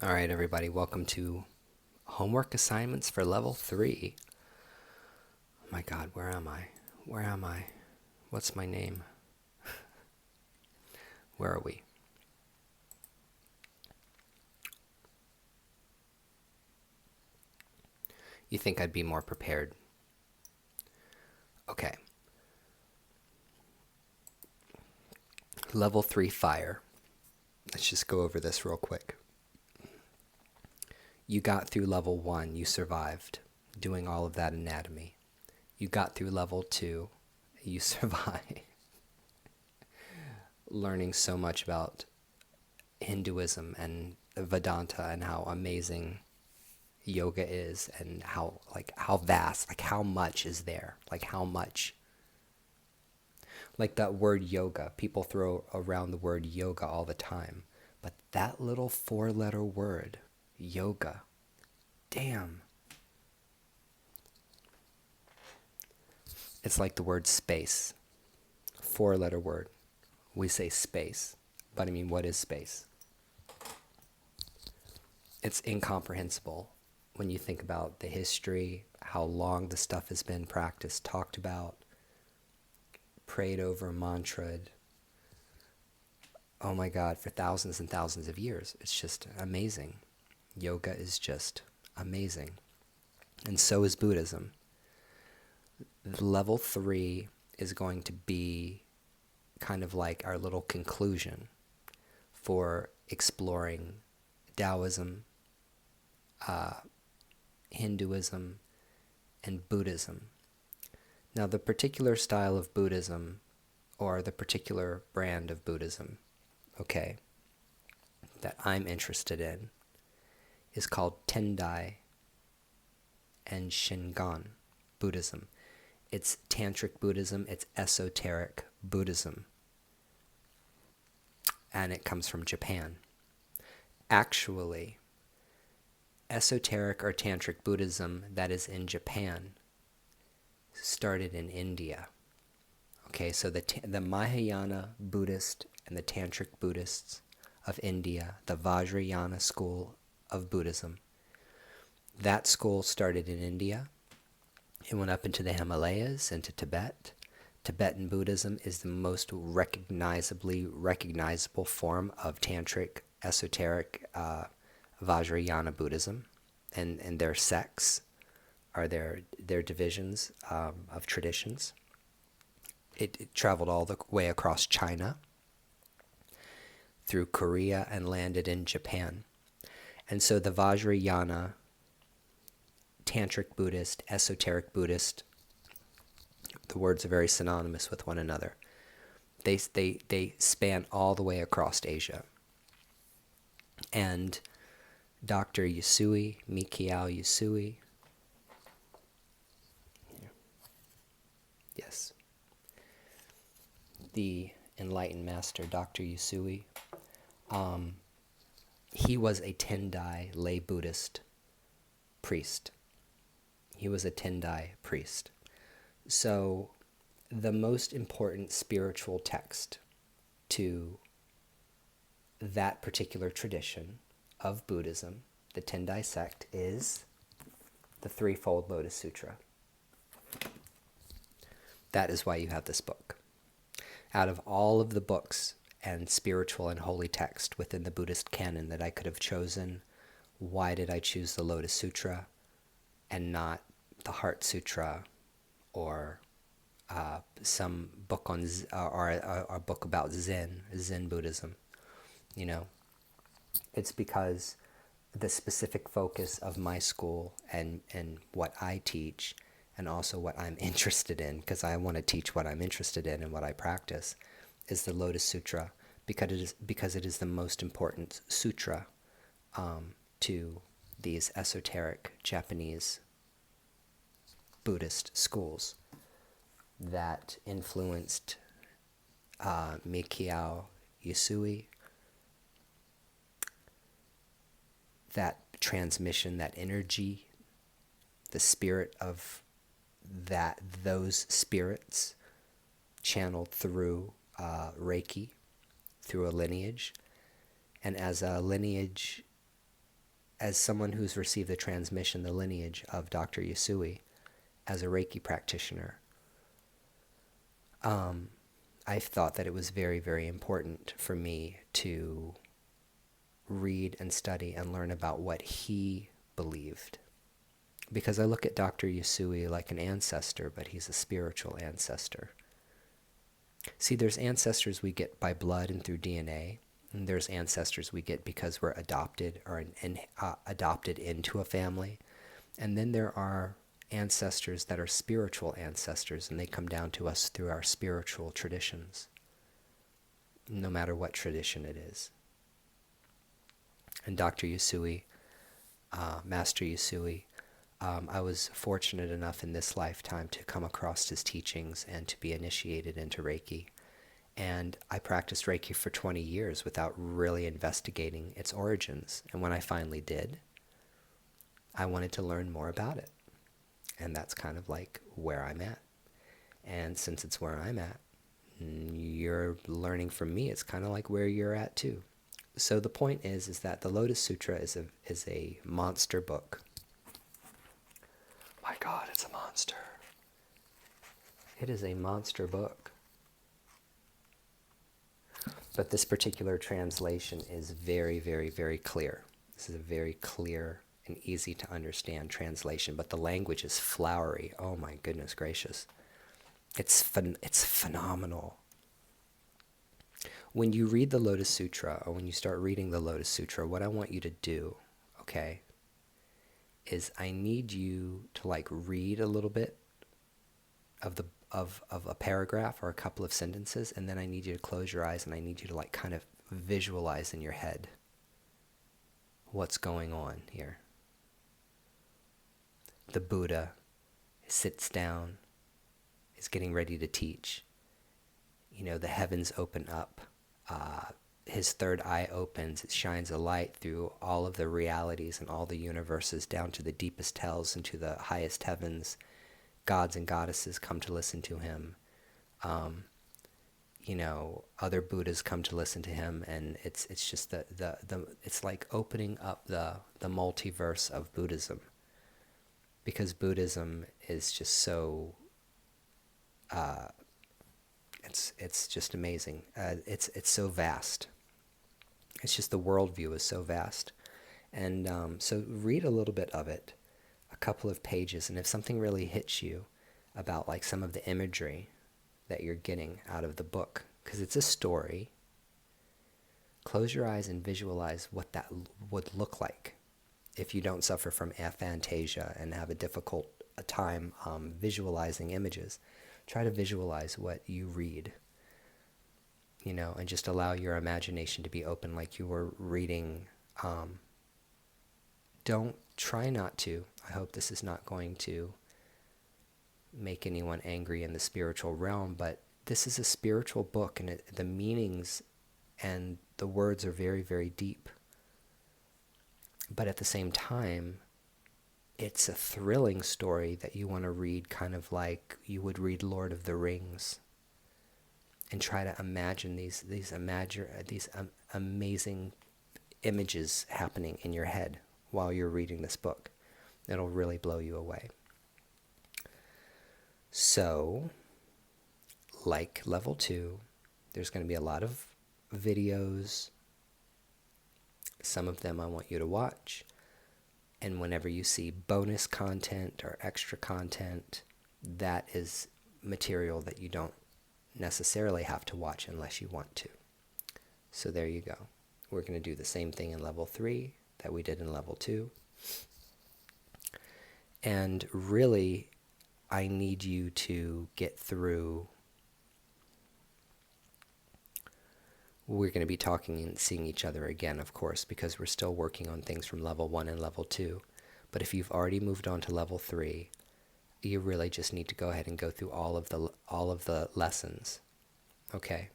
All right, everybody, welcome to homework assignments for level 3. Oh my God, where am I? Where am I? What's my name? Where are we? You think I'd be more prepared? Okay. Level 3 fire. Let's just go over this real quick. You got through level 1, you survived, doing all of that anatomy. You got through level 2, you survived, learning so much about Hinduism and Vedanta and how amazing yoga is and how vast, like how much is there, like how much, like that word yoga, people throw around the word yoga all the time, but that little 4-letter word, yoga, damn, it's like the word space. 4-letter word, we say space, but I mean, what is space? It's incomprehensible when you think about the history, how long the stuff has been practiced, talked about, prayed over, mantraed. Oh my God, for thousands and thousands of years. It's just amazing. Yoga is just amazing. And so is Buddhism. Level 3 is going to be kind of like our little conclusion for exploring Taoism, Hinduism, and Buddhism. Now, the particular style of Buddhism, or the particular brand of Buddhism, okay, that I'm interested in, is called Tendai and Shingon Buddhism. It's Tantric Buddhism, it's esoteric Buddhism, and it comes from Japan. Actually, esoteric or Tantric Buddhism that is in Japan started in India. Okay, so the Mahayana Buddhist and the Tantric Buddhists of India, the Vajrayana school of Buddhism, that school started in India. It went up into the Himalayas, into Tibet. Tibetan Buddhism is the most recognizable form of Tantric, esoteric Vajrayana Buddhism, and their sects are their divisions of traditions. It traveled all the way across China, through Korea, and landed in Japan. And so the Vajrayana, Tantric Buddhist, esoteric Buddhist, the words are very synonymous with one another. They span all the way across Asia. And Dr. Usui, Mikao Usui, yes, the enlightened master, Dr. Usui, he was a Tendai lay Buddhist priest. He was a Tendai priest. So the most important spiritual text to that particular tradition of Buddhism, the Tendai sect, is the Threefold Lotus Sutra. That is why you have this book. Out of all of the books and spiritual and holy text within the Buddhist canon that I could have chosen, why did I choose the Lotus Sutra and not the Heart Sutra or some book on or a book about Zen Buddhism? You know, it's because the specific focus of my school and what I teach, and also what I'm interested in, because I want to teach what I'm interested in and what I practice, is the Lotus Sutra, because it is the most important sutra to these esoteric Japanese Buddhist schools that influenced Mikao Usui, that transmission, that energy, the spirit of those spirits channeled through Reiki, through a lineage. And as a lineage as someone who's received the transmission, the lineage of Dr. Yusui as a Reiki practitioner, I've thought that it was very, very important for me to read and study and learn about what he believed. Because I look at Dr. Yusui like an ancestor, but he's a spiritual ancestor. See, there's ancestors we get by blood and through DNA, and there's ancestors we get because we're adopted or adopted into a family. And then there are ancestors that are spiritual ancestors, and they come down to us through our spiritual traditions, no matter what tradition it is. And Dr. Yusui, Master Yusui, I was fortunate enough in this lifetime to come across his teachings and to be initiated into Reiki. And I practiced Reiki for 20 years without really investigating its origins. And when I finally did, I wanted to learn more about it. And that's kind of like where I'm at. And since it's where I'm at, you're learning from me, it's kind of like where you're at too. So the point is that the Lotus Sutra is a monster book. My God, it's a monster. It is a monster book. But this particular translation is very, very, very clear. This is a very clear and easy to understand translation, but the language is flowery. Oh my goodness gracious. It's phenomenal. When you read the Lotus Sutra, or when you start reading the Lotus Sutra, what I want you to do, okay, is I need you to like read a little bit of a paragraph or a couple of sentences, and then I need you to close your eyes and I need you to like kind of visualize in your head what's going on here. The Buddha sits down, is getting ready to teach. You know, the heavens open up. His third eye opens. It shines a light through all of the realities and all the universes down to the deepest hells and to the highest heavens. Gods and goddesses come to listen to him. You know, other Buddhas come to listen to him, and it's just it's like opening up the multiverse of Buddhism, because Buddhism is just so it's just amazing. It's so vast. It's just the worldview is so vast, and so read a little bit of it, a couple of pages, and if something really hits you about like some of the imagery that you're getting out of the book, because it's a story, close your eyes and visualize what that would look like if you don't suffer from aphantasia and have a difficult time visualizing images. Try to visualize what you read, you know, and just allow your imagination to be open like you were reading. Try not to. I hope this is not going to make anyone angry in the spiritual realm, but this is a spiritual book, and the meanings and the words are very, very deep. But at the same time, it's a thrilling story that you want to read kind of like you would read Lord of the Rings, and try to imagine these amazing images happening in your head while you're reading this book. It'll really blow you away. So, like level 2, there's going to be a lot of videos. Some of them I want you to watch. And whenever you see bonus content or extra content, that is material that you don't necessarily have to watch unless you want to. So there you go. We're going to do the same thing in level 3 that we did in level 2. And really, I need you to get through. We're going to be talking and seeing each other again, of course, because we're still working on things from level 1 and level 2. But if you've already moved on to level 3, you really just need to go ahead and go through all of the lessons, okay,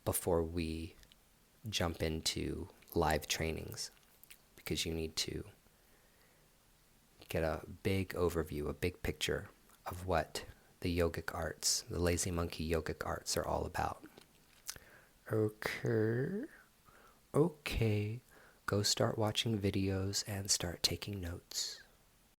before we jump into live trainings, because you need to get a big overview, a big picture of what the yogic arts, the lazy monkey yogic arts are all about. Okay. go start watching videos and start taking notes.